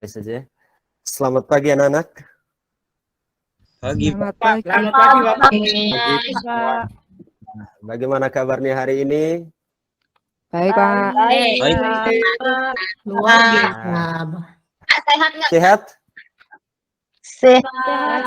saja. Selamat pagi anak-anak. Selamat Pak. pagi. Selamat pagi, Pak. Pak. Bagaimana kabarnya hari ini? Baik, Pak. Baik. Luar biasa. Sehat nggak? Sehat?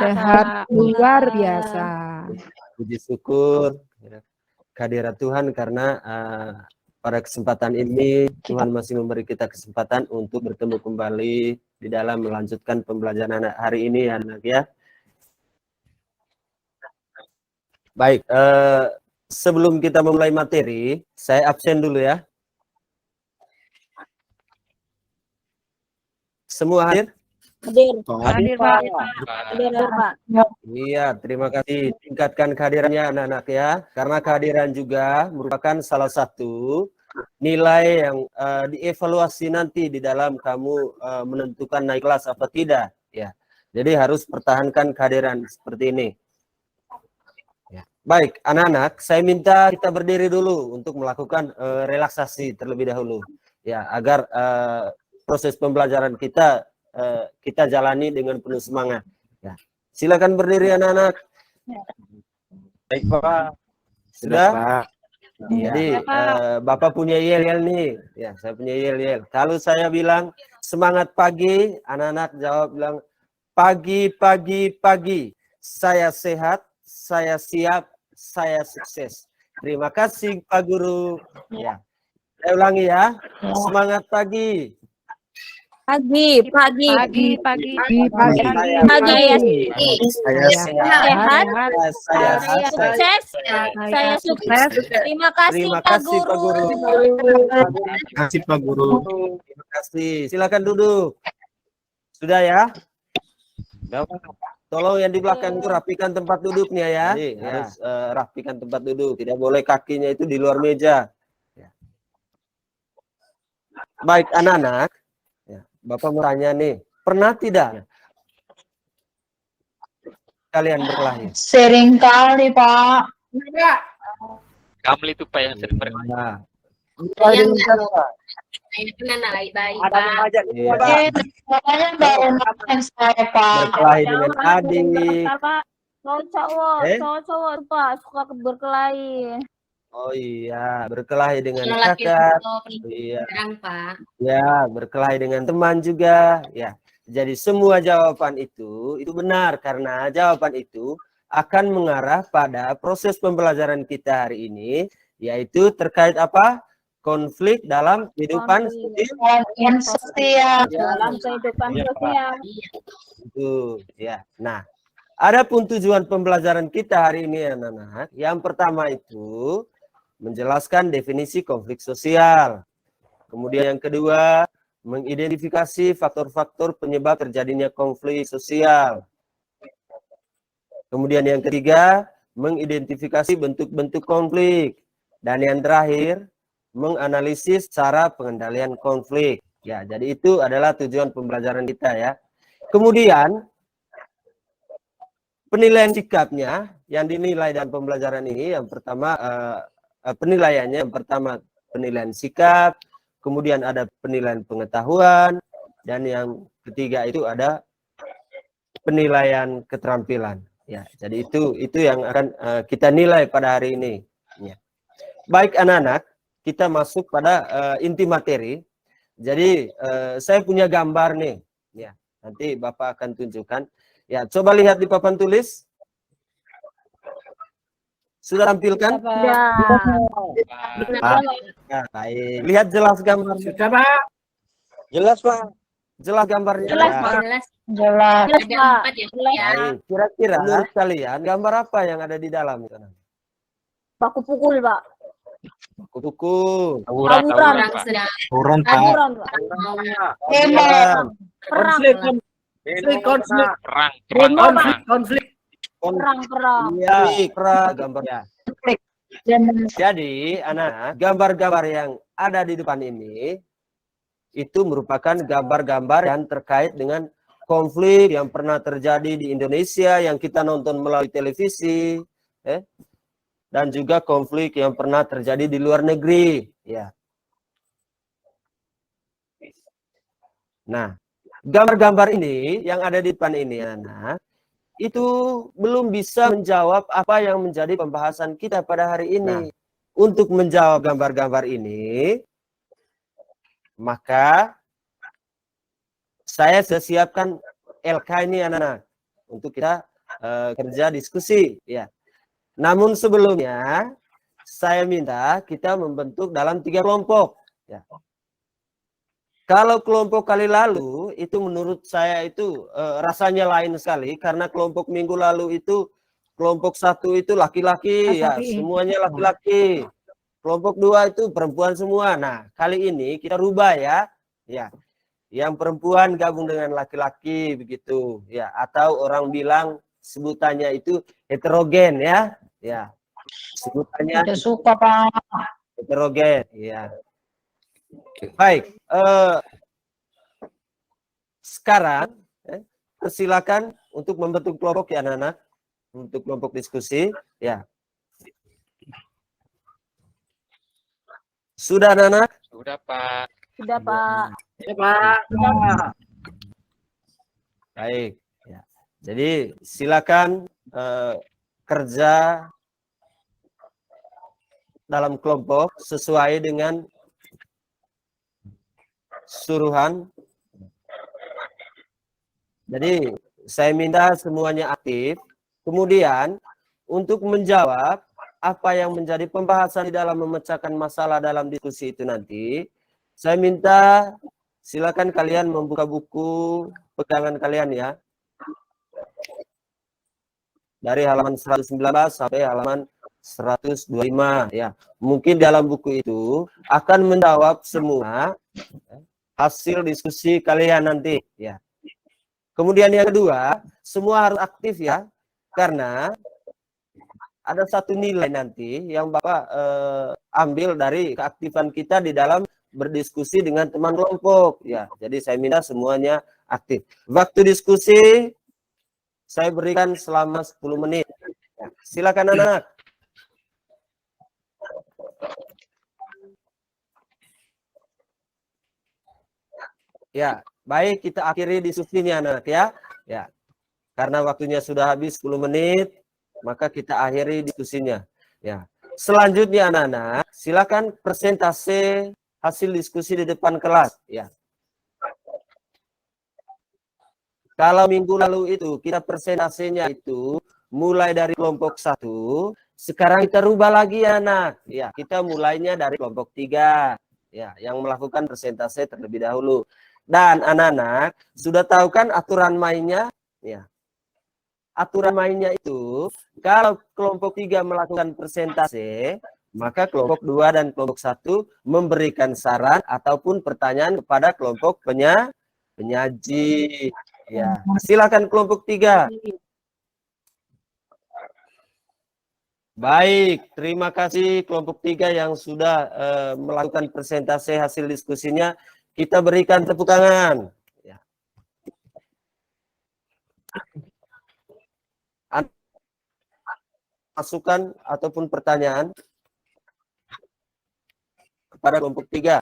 Sehat luar biasa. Puji syukur kehadirat Tuhan karena pada kesempatan ini Tuhan masih memberi kita kesempatan untuk bertemu kembali di dalam melanjutkan pembelajaran hari ini ya anak ya. Baik, sebelum kita memulai materi, saya absen dulu ya. Semua hadir? Hadir, Pak. Hadir, Pak. Iya, terima kasih. Tingkatkan kehadirannya anak-anak ya. Karena kehadiran juga merupakan salah satu nilai yang dievaluasi nanti di dalam kamu menentukan naik kelas apa tidak. Ya, jadi harus pertahankan kehadiran seperti ini. Ya. Baik, anak-anak, saya minta kita berdiri dulu untuk melakukan relaksasi terlebih dahulu. Ya, agar proses pembelajaran kita jalani dengan penuh semangat. Ya. Silakan berdiri anak-anak. Baik, Pak. Sudah? Pak. Jadi Bapak punya yel-yel nih. Ya, saya punya yel-yel. Kalau saya bilang semangat pagi, anak-anak jawab bilang pagi, pagi, pagi. Saya sehat, saya siap, saya sukses. Terima kasih Pak Guru. Ya. Saya ulangi ya. Semangat pagi. Pagi. Saya sehat, saya Sukses. Saya sukses. Terima kasih Pak Guru. Terima kasih, Pak Guru. Terima kasih. Silakan duduk. Sudah ya? Tolong yang di belakang itu rapikan tempat duduknya ya. Jadi, harus rapikan tempat duduk. Tidak boleh kakinya itu di luar meja. Ya. Baik anak-anak. Ya. Bapak mau tanya nih. Pernah tidak kalian berkelahi? Sering kali, Pak. Kamu itu Pak yang sering berkelahi. Nah, Ada aja. iya. Makanya baru nonton saya, Pak. Berkelahi dengan adik. Cowok Pak suka berkelahi. Oh iya, berkelahi dengan kakak. Iya. Ya, berkelahi dengan teman juga. Ya, jadi semua jawaban itu benar karena jawaban itu akan mengarah pada proses pembelajaran kita hari ini, yaitu terkait apa? Konflik dalam kehidupan Sosial. Dalam kehidupan sosial. itu. Ya, nah, adapun tujuan pembelajaran kita hari ini anak-anak, yang pertama itu menjelaskan definisi konflik sosial. Kemudian yang kedua, mengidentifikasi faktor-faktor penyebab terjadinya konflik sosial. Kemudian yang ketiga, mengidentifikasi bentuk-bentuk konflik. Dan yang terakhir, menganalisis cara pengendalian konflik. Ya, jadi itu adalah tujuan pembelajaran kita ya. Kemudian, penilaian sikapnya yang dinilai dalam pembelajaran ini, yang pertama penilaiannya, yang pertama penilaian sikap, kemudian ada penilaian pengetahuan, dan yang ketiga itu ada penilaian keterampilan. Ya, jadi itu yang akan kita nilai pada hari ini. Ya. Baik anak-anak, kita masuk pada inti materi. Jadi saya punya gambar nih. Ya, nanti Bapak akan tunjukkan. Ya, coba lihat di papan tulis. Sudah tampilkan? Ya. Nah, baik. Lihat jelas gambar. Sudah, Pak. Jelas, Pak. Jelas gambarnya. Jelas, ya. Pak. Jelas. Baik. Kira-kira menurut kalian gambar apa yang ada di dalam sana? Baku pukul, Pak. Kuku. Tawuran, Tawuran. Pak. Turun, Pak. Tawuran, Pak. Emang. Konflik. Konflik. Perang. Iya, gambarnya. Jadi, anak, gambar-gambar yang ada di depan ini itu merupakan gambar-gambar yang terkait dengan konflik yang pernah terjadi di Indonesia yang kita nonton melalui televisi, dan juga konflik yang pernah terjadi di luar negeri. Ya. Nah, gambar-gambar ini yang ada di depan ini, anak, itu belum bisa menjawab apa yang menjadi pembahasan kita pada hari ini. Untuk menjawab gambar-gambar ini, maka saya sudah siapkan LK ini, anak-anak, untuk kita kerja diskusi, ya. Namun sebelumnya, saya minta kita membentuk dalam 3 kelompok, ya. Kalau kelompok kali lalu itu menurut saya itu rasanya lain sekali, karena kelompok minggu lalu itu kelompok 1 itu laki-laki, ya, semuanya laki-laki. Kelompok 2 itu perempuan semua. Nah, kali ini kita rubah, ya. Ya. Yang perempuan gabung dengan laki-laki begitu, ya, atau orang bilang sebutannya itu heterogen, ya. Ya. Sebutannya Tidak suka, Pak. heterogen, ya. Baik, sekarang persilakan untuk membentuk kelompok, ya, anak-anak, untuk kelompok diskusi, ya. Sudah, anak-anak? Sudah, Pak. Sudah, Pak. Ya, Pak. Baik, ya. Jadi silakan kerja dalam kelompok sesuai dengan suruhan. Jadi saya minta semuanya aktif. Kemudian untuk menjawab apa yang menjadi pembahasan di dalam memecahkan masalah dalam diskusi itu nanti, saya minta silakan kalian membuka buku pegangan kalian, ya. Dari halaman 119 sampai halaman 125, ya. Mungkin dalam buku itu akan menjawab semua hasil diskusi kalian nanti, ya. Kemudian yang kedua, semua harus aktif, ya. Karena ada satu nilai nanti yang Bapak ambil dari keaktifan kita di dalam berdiskusi dengan teman kelompok, ya. Jadi saya minta semuanya aktif. Waktu diskusi saya berikan selama 10 menit. Ya. Silakan, anak-anak. Ya, baik, kita akhiri diskusinya, anak-anak, ya. Ya. Karena waktunya sudah habis 10 menit, maka kita akhiri diskusinya, ya. Selanjutnya, anak-anak, silakan presentase hasil diskusi di depan kelas, ya. Kalau minggu lalu itu kita presentasenya itu mulai dari kelompok 1, sekarang kita rubah lagi, anak. Ya, kita mulainya dari kelompok 3, ya, yang melakukan presentase terlebih dahulu. Dan anak-anak sudah tahu kan aturan mainnya, ya. Aturan mainnya itu kalau kelompok 3 melakukan presentase, maka kelompok 2 dan kelompok 1 memberikan saran ataupun pertanyaan kepada kelompok penyaji. Ya, silakan kelompok 3. Baik, terima kasih kelompok 3 yang sudah melakukan presentase hasil diskusinya. Kita berikan tepuk tangan. Ya. Masukan ataupun pertanyaan kepada kelompok 3.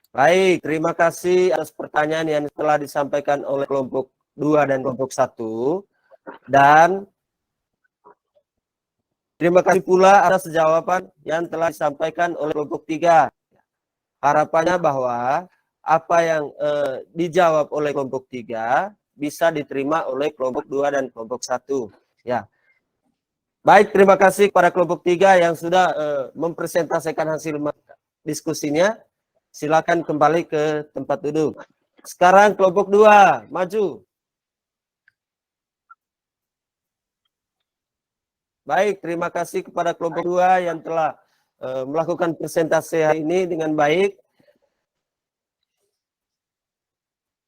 Baik, terima kasih atas pertanyaan yang telah disampaikan oleh kelompok 2 dan kelompok 1. Dan terima kasih pula atas jawaban yang telah disampaikan oleh kelompok 3. Harapannya bahwa apa yang dijawab oleh kelompok 3 bisa diterima oleh kelompok 2 dan kelompok 1. Ya. Baik, terima kasih kepada kelompok 3 yang sudah mempresentasikan hasil diskusinya. Silakan kembali ke tempat duduk. Sekarang kelompok 2, maju. Baik, terima kasih kepada kelompok 2 yang telah melakukan presentasi hari ini dengan baik.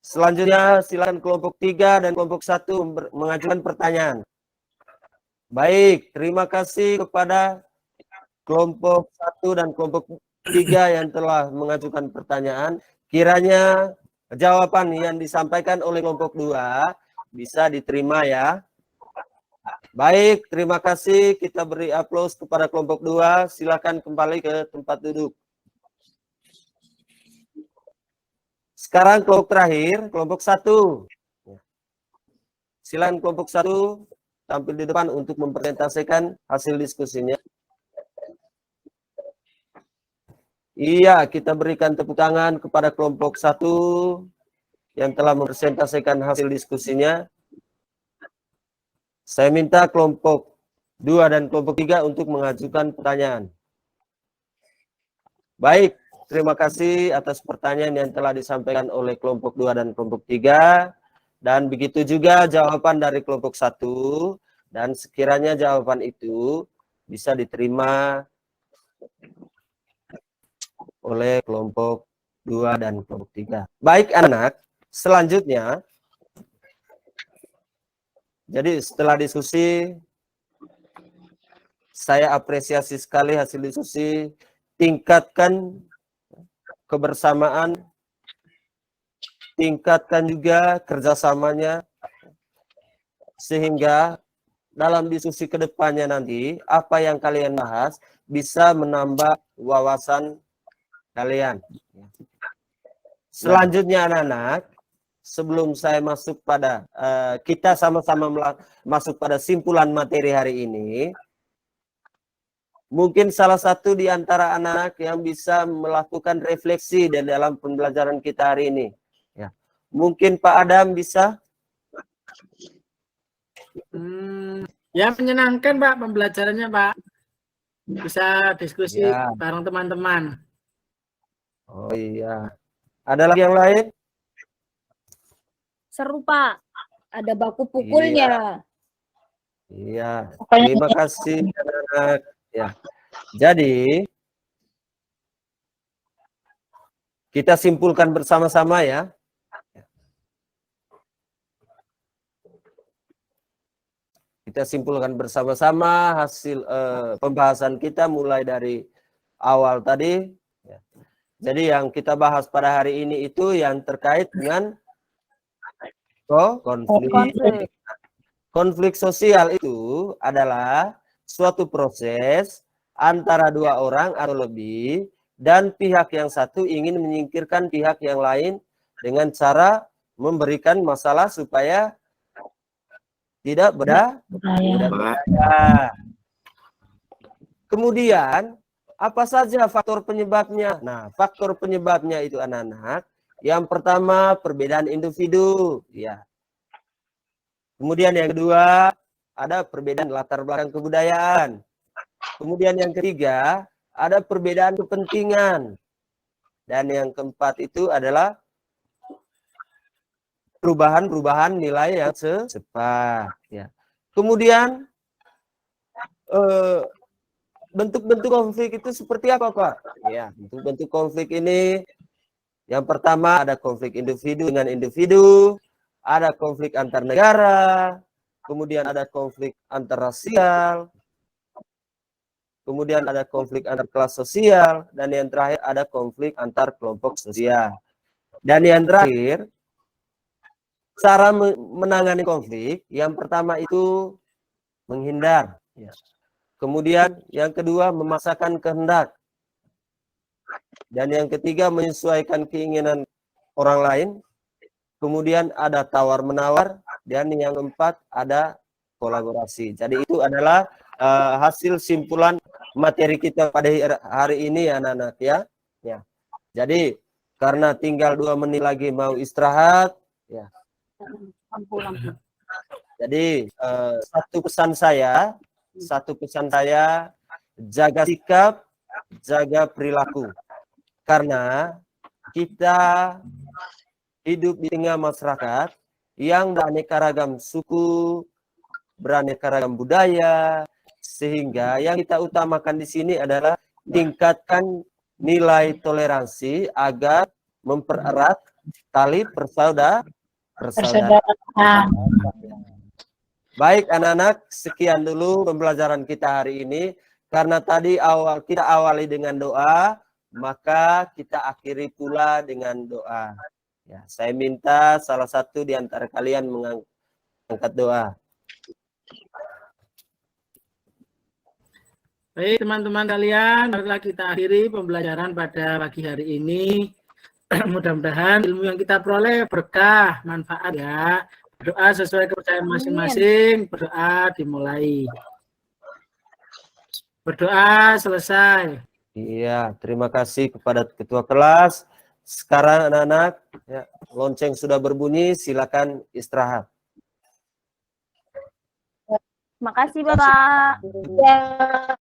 Selanjutnya silakan kelompok 3 dan kelompok 1 mengajukan pertanyaan. Baik, terima kasih kepada kelompok 1 dan kelompok 3 yang telah mengajukan pertanyaan. Kiranya jawaban yang disampaikan oleh kelompok 2 bisa diterima, ya. Baik, terima kasih. Kita beri aplaus kepada kelompok 2. Silakan kembali ke tempat duduk. Sekarang kelompok terakhir, kelompok 1. Silakan kelompok 1 tampil di depan untuk mempresentasikan hasil diskusinya. Iya, kita berikan tepuk tangan kepada kelompok 1 yang telah mempresentasikan hasil diskusinya. Saya minta kelompok 2 dan kelompok 3 untuk mengajukan pertanyaan. Baik, terima kasih atas pertanyaan yang telah disampaikan oleh kelompok 2 dan kelompok 3. Dan begitu juga jawaban dari kelompok 1. Dan sekiranya jawaban itu bisa diterima oleh kelompok 2 dan kelompok 3. Baik anak, selanjutnya, jadi setelah diskusi, saya apresiasi sekali hasil diskusi, tingkatkan kebersamaan, tingkatkan juga kerjasamanya, sehingga dalam diskusi kedepannya nanti, apa yang kalian bahas bisa menambah wawasan kalian. Selanjutnya anak-anak, sebelum saya masuk pada, kita sama-sama masuk pada simpulan materi hari ini, mungkin salah satu di antara anak-anak yang bisa melakukan refleksi di dalam pembelajaran kita hari ini. Ya. Mungkin Pak Adam bisa? Ya menyenangkan Pak pembelajarannya Pak. Bisa diskusi bareng teman-teman. Oh iya. Ada lagi yang lain? Seru, Pak. Ada baku pukulnya. Iya. Terima kasih anak-anak. Ya. Jadi kita simpulkan bersama-sama ya. Kita simpulkan bersama-sama hasil pembahasan kita mulai dari awal tadi. Ya. Jadi yang kita bahas pada hari ini itu yang terkait dengan konflik. Konflik sosial itu adalah suatu proses antara dua orang atau lebih dan pihak yang satu ingin menyingkirkan pihak yang lain dengan cara memberikan masalah supaya tidak berdaya. Kemudian apa saja faktor penyebabnya? Nah, faktor penyebabnya itu anak-anak. Yang pertama perbedaan individu, ya. Kemudian yang kedua ada perbedaan latar belakang kebudayaan. Kemudian yang ketiga ada perbedaan kepentingan. Dan yang keempat itu adalah perubahan nilai yang cepat. Ya. Kemudian bentuk-bentuk konflik itu seperti apa Pak? Ya, bentuk-bentuk konflik ini yang pertama ada konflik individu dengan individu, ada konflik antar negara, kemudian ada konflik antar rasial, kemudian ada konflik antar kelas sosial, dan yang terakhir ada konflik antar kelompok sosial. Dan yang terakhir, cara menangani konflik, yang pertama itu menghindar. Ya. Kemudian yang kedua memaksakan kehendak. Dan yang ketiga menyesuaikan keinginan orang lain. Kemudian ada tawar-menawar. Dan yang keempat ada kolaborasi. Jadi itu adalah hasil simpulan materi kita pada hari ini ya anak-anak ya. Ya. Jadi karena tinggal 2 menit lagi mau istirahat. Ya. Jadi satu pesan saya, jaga sikap, jaga perilaku. Karena kita hidup di tengah masyarakat yang beraneka ragam suku, beraneka ragam budaya, sehingga yang kita utamakan di sini adalah tingkatkan nilai toleransi agar mempererat tali persaudaraan. Baik anak-anak, sekian dulu pembelajaran kita hari ini. Karena tadi kita awali dengan doa, maka kita akhiri pula dengan doa. Ya, saya minta salah satu di antara kalian mengangkat doa. Baik teman-teman kalian, marilah kita akhiri pembelajaran pada pagi hari ini. Mudah-mudahan ilmu yang kita peroleh berkah, manfaat ya. Berdoa sesuai kepercayaan masing-masing. Berdoa dimulai. Berdoa selesai. Iya, terima kasih kepada ketua kelas. Sekarang anak-anak, ya, lonceng sudah berbunyi, silakan istirahat. Makasih Bapak. Ya.